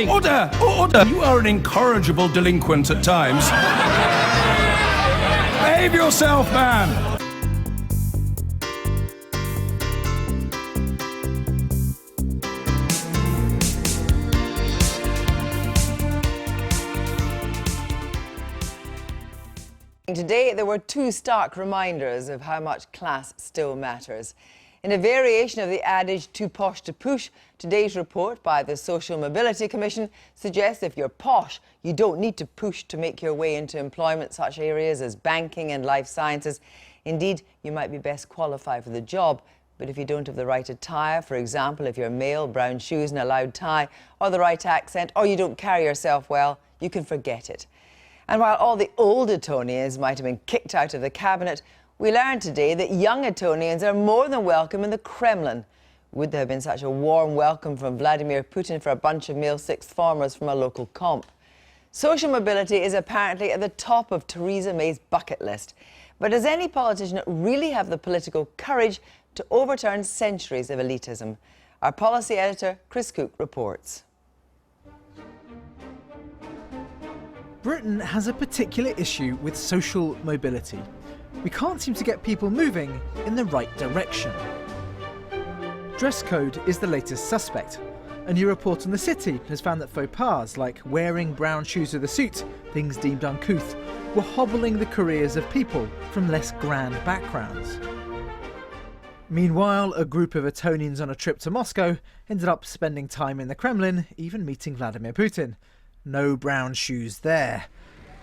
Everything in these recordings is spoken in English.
Order! Order! You are an incorrigible delinquent at times. Behave yourself, man! Today, there were two stark reminders of how much class still matters. In a variation of the adage, too posh to push, today's report by the Social Mobility Commission suggests if you're posh, you don't need to push to make your way into employment, such areas as banking and life sciences. Indeed, you might be best qualified for the job, but if you don't have the right attire, for example, if you're male, brown shoes and a loud tie, or the right accent, or you don't carry yourself well, you can forget it. And while all the old Etonians might have been kicked out of the cabinet, we learned today that young Etonians are more than welcome in the Kremlin. Would there have been such a warm welcome from Vladimir Putin for a bunch of male sixth formers from a local comp? Social mobility is apparently at the top of Theresa May's bucket list. But does any politician really have the political courage to overturn centuries of elitism? Our policy editor, Chris Cook, reports. Britain has a particular issue with social mobility. We can't seem to get people moving in the right direction. Dress code is the latest suspect. A new report on The City has found that faux pas like wearing brown shoes with a suit, things deemed uncouth, were hobbling the careers of people from less grand backgrounds. Meanwhile, a group of Etonians on a trip to Moscow ended up spending time in the Kremlin, even meeting Vladimir Putin. No brown shoes there.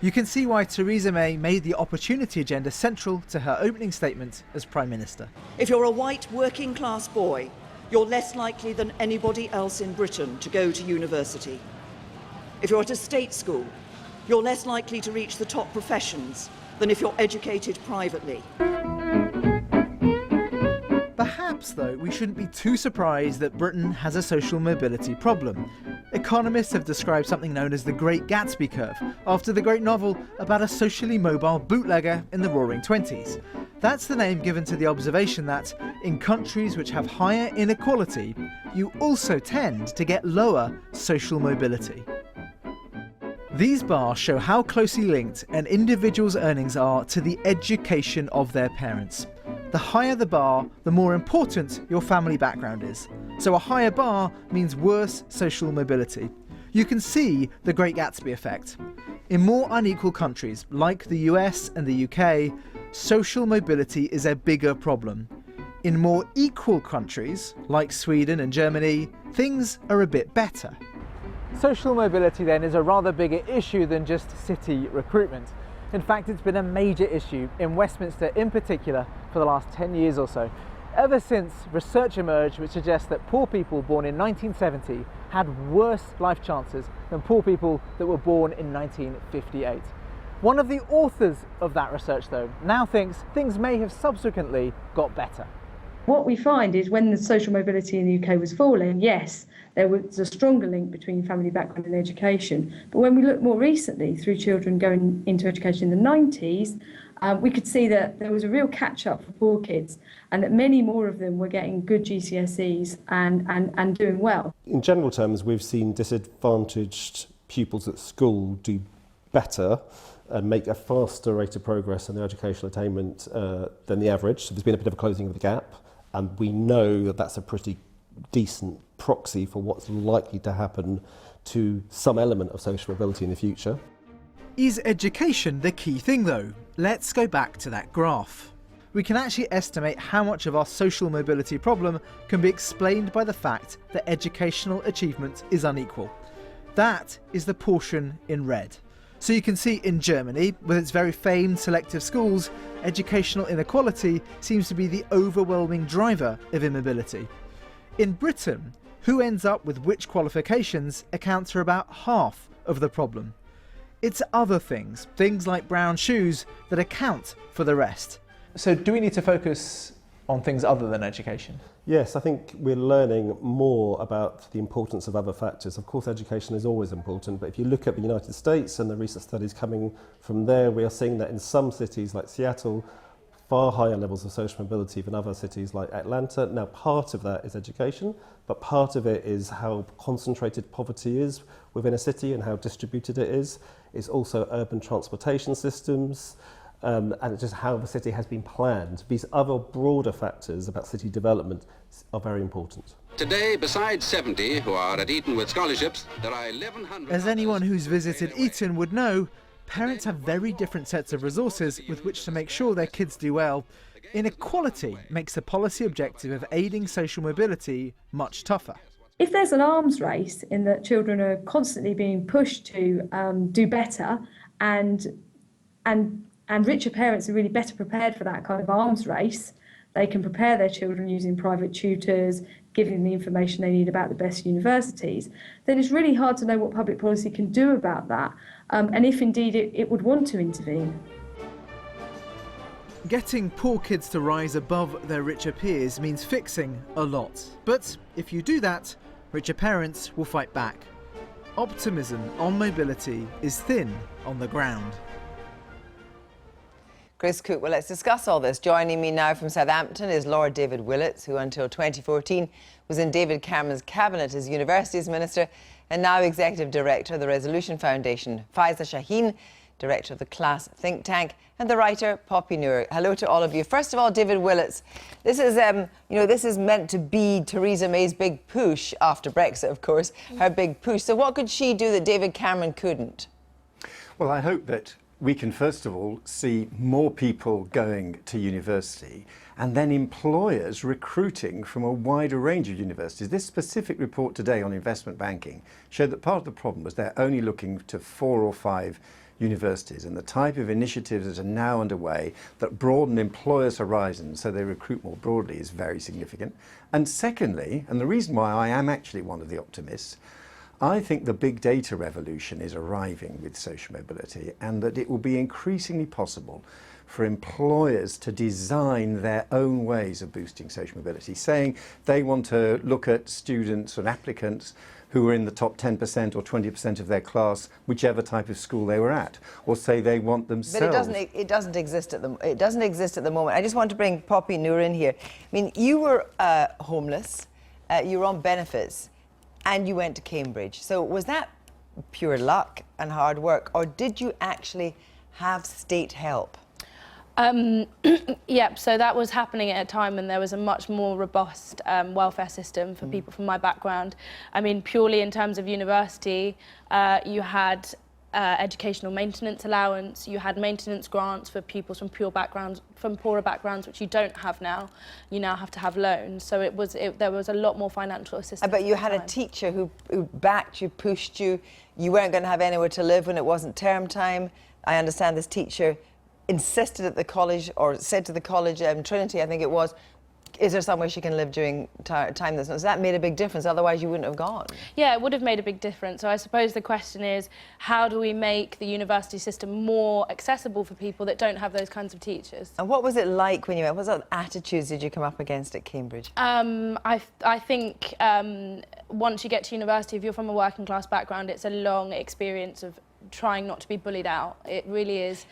You can see why Theresa May made the opportunity agenda central to her opening statement as Prime Minister. If you're a white working class boy, you're less likely than anybody else in Britain to go to university. If you're at a state school, you're less likely to reach the top professions than if you're educated privately. Perhaps, though, we shouldn't be too surprised that Britain has a social mobility problem. Economists have described something known as the Great Gatsby curve, after the great novel about a socially mobile bootlegger in the Roaring Twenties. That's the name given to the observation that, in countries which have higher inequality, you also tend to get lower social mobility. These bars show how closely linked an individual's earnings are to the education of their parents. The higher the bar, the more important your family background is. So a higher bar means worse social mobility. You can see the Great Gatsby effect. In more unequal countries, like the US and the UK, social mobility is a bigger problem. In more equal countries, like Sweden and Germany, things are a bit better. Social mobility then is a rather bigger issue than just city recruitment. In fact, it's been a major issue in Westminster in particular for the last 10 years or so, ever since research emerged which suggests that poor people born in 1970 had worse life chances than poor people that were born in 1958. One of the authors of that research, though, now thinks things may have subsequently got better. What we find is when the social mobility in the UK was falling, yes, there was a stronger link between family background and education. But when we look more recently through children going into education in the 90s, we could see that there was a real catch-up for poor kids and that many more of them were getting good GCSEs and doing well. In general terms, we've seen disadvantaged pupils at school do better and make a faster rate of progress in their educational attainment than the average. So there's been a bit of a closing of the gap, and we know that that's a pretty decent proxy for what's likely to happen to some element of social mobility in the future. Is education the key thing, though? Let's go back to that graph. We can actually estimate how much of our social mobility problem can be explained by the fact that educational achievement is unequal. That is the portion in red. So you can see in Germany, with its very famed selective schools, educational inequality seems to be the overwhelming driver of immobility. In Britain, who ends up with which qualifications accounts for about half of the problem. It's other things like brown shoes, that account for the rest. So do we need to focus on things other than education? Yes, I think we're learning more about the importance of other factors. Of course, education is always important, but if you look at the United States and the recent studies coming from there, we are seeing that in some cities like Seattle, far higher levels of social mobility than other cities like Atlanta. Now, part of that is education, but part of it is how concentrated poverty is within a city and how distributed it is. It's also urban transportation systems, and it's just how the city has been planned. These other broader factors about city development are very important. Today, besides 70 who are at Eton with scholarships, there are 1,100... As anyone who's visited Eton would know, parents have very different sets of resources with which to make sure their kids do well. Inequality makes the policy objective of aiding social mobility much tougher. If there's an arms race in that children are constantly being pushed to do better, and richer parents are really better prepared for that kind of arms race, they can prepare their children using private tutors, giving them the information they need about the best universities, then it's really hard to know what public policy can do about that, and if indeed it would want to intervene. Getting poor kids to rise above their richer peers means fixing a lot. But if you do that, richer parents will fight back. Optimism on mobility is thin on the ground. Chris Cook, well, let's discuss all this. Joining me now from Southampton is Lord David Willits, who until 2014 was in David Cameron's cabinet as Universities Minister and now Executive Director of the Resolution Foundation. Faiza Shaheen, Director of the Class think tank, and the writer Poppy Noor. Hello to all of you. First of all, David Willits, this is, this is meant to be Theresa May's big push after Brexit, of course, her big push. So what could she do that David Cameron couldn't? Well, I hope that we can first of all see more people going to university and then employers recruiting from a wider range of universities. This specific report today on investment banking showed that part of the problem was they're only looking to 4 or 5 universities, and the type of initiatives that are now underway that broaden employers' horizons so they recruit more broadly is very significant. And secondly, and the reason why I am actually one of the optimists, I think the big data revolution is arriving with social mobility, and that it will be increasingly possible for employers to design their own ways of boosting social mobility, saying they want to look at students and applicants who are in the top 10% or 20% of their class, whichever type of school they were at, or say they want themselves. But it doesn't exist at the moment. I just want to bring Poppy Noor in here. I mean, you were homeless, you were on benefits, and you went to Cambridge. So was that pure luck and hard work, or did you actually have state help? Yep, so that was happening at a time when there was a much more robust welfare system for people from my background. I mean, purely in terms of university, you had educational maintenance allowance, you had maintenance grants for people from poorer backgrounds, which you don't have now. You now have to have loans, so there was a lot more financial assistance. But you had a teacher who backed you, pushed you. You weren't going to have anywhere to live when it wasn't term time. I understand this teacher insisted at the college, or said to the college, Trinity, I think it was, is there somewhere she can live during time that's not? So that made a big difference, otherwise you wouldn't have gone. Yeah, it would have made a big difference. So I suppose the question is, how do we make the university system more accessible for people that don't have those kinds of teachers? And what was it like when you went? What sort of attitudes did you come up against at Cambridge? I think once you get to university, if you're from a working class background, it's a long experience of trying not to be bullied out. It really is.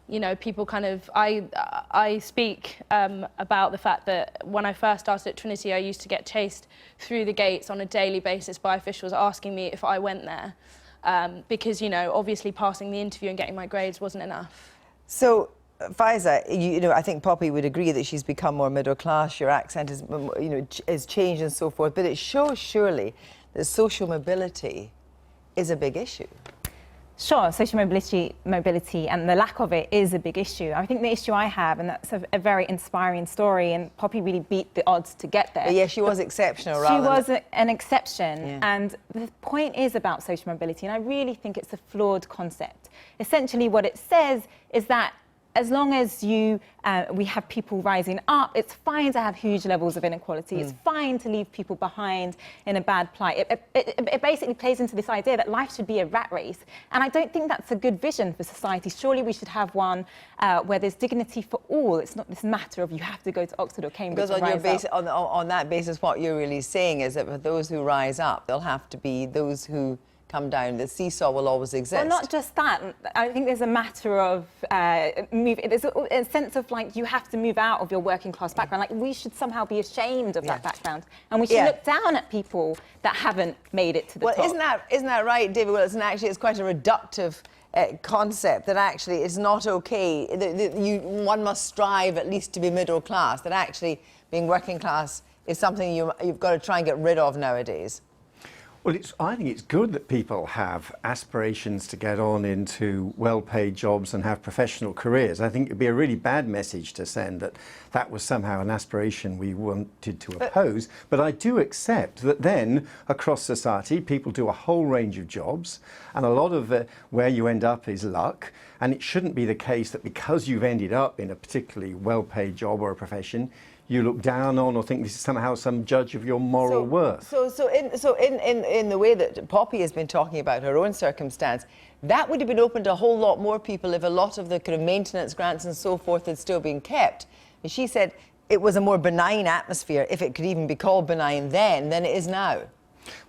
You know, people kind of, I speak about the fact that when I first started at Trinity, I used to get chased through the gates on a daily basis by officials asking me if I went there, because, you know, obviously passing the interview and getting my grades wasn't enough. So, Faiza, you know, I think Poppy would agree that she's become more middle class, your accent is, you know, is changed and so forth, but it shows surely that social mobility is a big issue. Sure, social mobility and the lack of it is a big issue. I think the issue I have, and that's a very inspiring story, and Poppy really beat the odds to get there. But yeah, she was exceptional. She was an exception, yeah. And the point is about social mobility, and I really think it's a flawed concept. Essentially what it says is that as long as we have people rising up, it's fine to have huge levels of inequality. It's fine to leave people behind in a bad plight. It basically plays into this idea that life should be a rat race. And I don't think that's a good vision for society. Surely we should have one where there's dignity for all. It's not this matter of you have to go to Oxford or Cambridge because on that basis, what you're really saying is that for those who rise up, there'll have to be those who come down. The seesaw will always exist. Well, not just that. I think there's a matter of there's a sense of like you have to move out of your working class background. Like we should somehow be ashamed of that background, and we should look down at people that haven't made it to the top. Well, isn't that right, David Wilson? Actually, it's quite a reductive concept that actually it's not okay. One must strive at least to be middle class. That actually being working class is something you've got to try and get rid of nowadays. Well, I think it's good that people have aspirations to get on into well-paid jobs and have professional careers. I think it'd be a really bad message to send that that was somehow an aspiration we wanted to oppose. But I do accept that then, across society, people do a whole range of jobs, and a lot of where you end up is luck. And it shouldn't be the case that because you've ended up in a particularly well-paid job or a profession, you look down on or think this is somehow some judge of your moral worth. So in the way that Poppy has been talking about her own circumstance, that would have been open to a whole lot more people if a lot of the kind of maintenance grants and so forth had still been kept. And she said it was a more benign atmosphere, if it could even be called benign then, than it is now.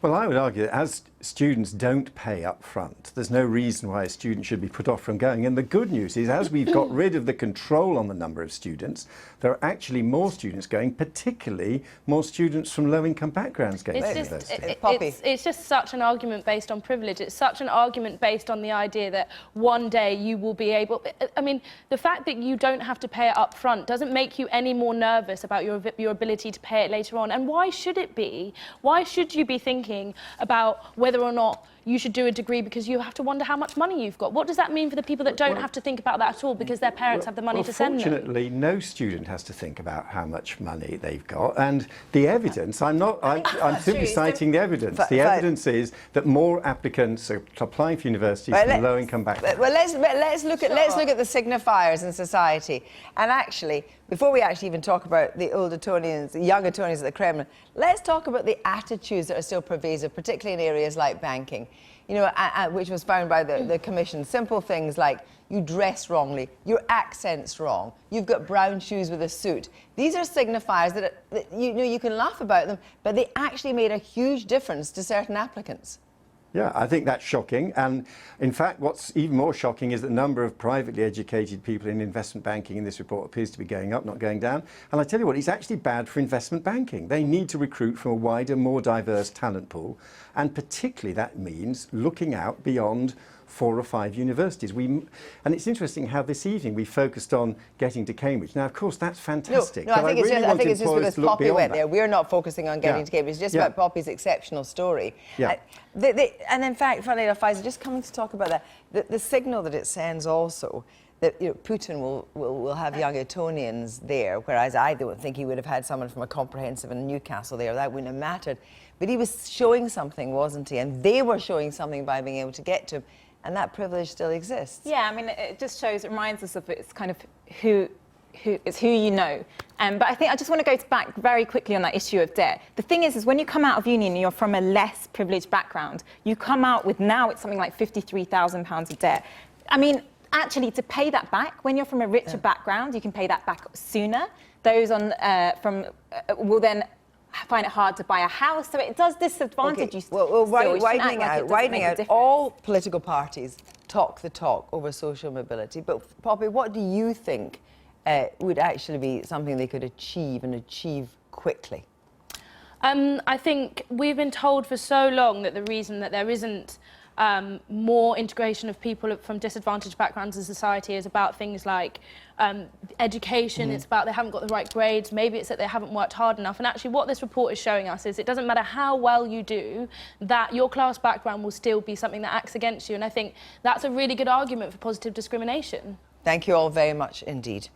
Well, I would argue that as students don't pay up front, there's no reason why a student should be put off from going. And the good news is, as we've got rid of the control on the number of students, there are actually more students going, particularly more students from low-income backgrounds going to university. It's just such an argument based on privilege. It's such an argument based on the idea that one day you will be able... I mean, the fact that you don't have to pay it up front doesn't make you any more nervous about your ability to pay it later on. And why should it be? Why should you be thinking about whether or not you should do a degree because you have to wonder how much money you've got? What does that mean for the people that don't have to think about that at all because their parents have the money to send them? Fortunately, no student has to think about how much money they've got. And the evidence, I'm simply citing the evidence. The evidence is that more applicants are applying for universities from low-income backgrounds. Well, let's look at the signifiers in society. And actually, before we actually even talk about the old Etonians, the young Etonians at the Kremlin, let's talk about the attitudes that are still pervasive, particularly in areas like banking, you know, which was found by the Commission. Simple things like you dress wrongly, your accent's wrong, you've got brown shoes with a suit. These are signifiers that you can laugh about them, but they actually made a huge difference to certain applicants. Yeah, I think that's shocking. And in fact, what's even more shocking is the number of privately educated people in investment banking in this report appears to be going up, not going down. And I tell you what, it's actually bad for investment banking. They need to recruit from a wider, more diverse talent pool. And particularly that means looking out beyond 4 or 5 universities. And it's interesting how this evening we focused on getting to Cambridge. Now, of course, that's fantastic. No, I think it's just because Poppy went there. We're not focusing on getting to Cambridge. It's just about Poppy's exceptional story. Yeah. And in fact, funnily enough, Faisal, just coming to talk about that, the signal that it sends also, that Putin will have young Etonians there, whereas I don't think he would have had someone from a comprehensive in Newcastle there. That wouldn't have mattered. But he was showing something, wasn't he? And they were showing something by being able to get to him. And that privilege still exists. Yeah, I mean, it just shows, it reminds us of it's kind of who you know. But I think I just want to go back very quickly on that issue of debt. The thing is when you come out of uni and you're from a less privileged background, you come out with now it's something like £53,000 of debt. I mean, actually, to pay that back, when you're from a richer background, you can pay that back sooner. Those on will then find it hard to buy a house, so it does disadvantage you. Well, widening out, all political parties talk the talk over social mobility, but Poppy, what do you think would actually be something they could achieve and achieve quickly? I think we've been told for so long that the reason that there isn't more integration of people from disadvantaged backgrounds in society is about things like education, it's about they haven't got the right grades, maybe it's that they haven't worked hard enough. And actually what this report is showing us is it doesn't matter how well you do, that your class background will still be something that acts against you. And I think that's a really good argument for positive discrimination. Thank you all very much indeed.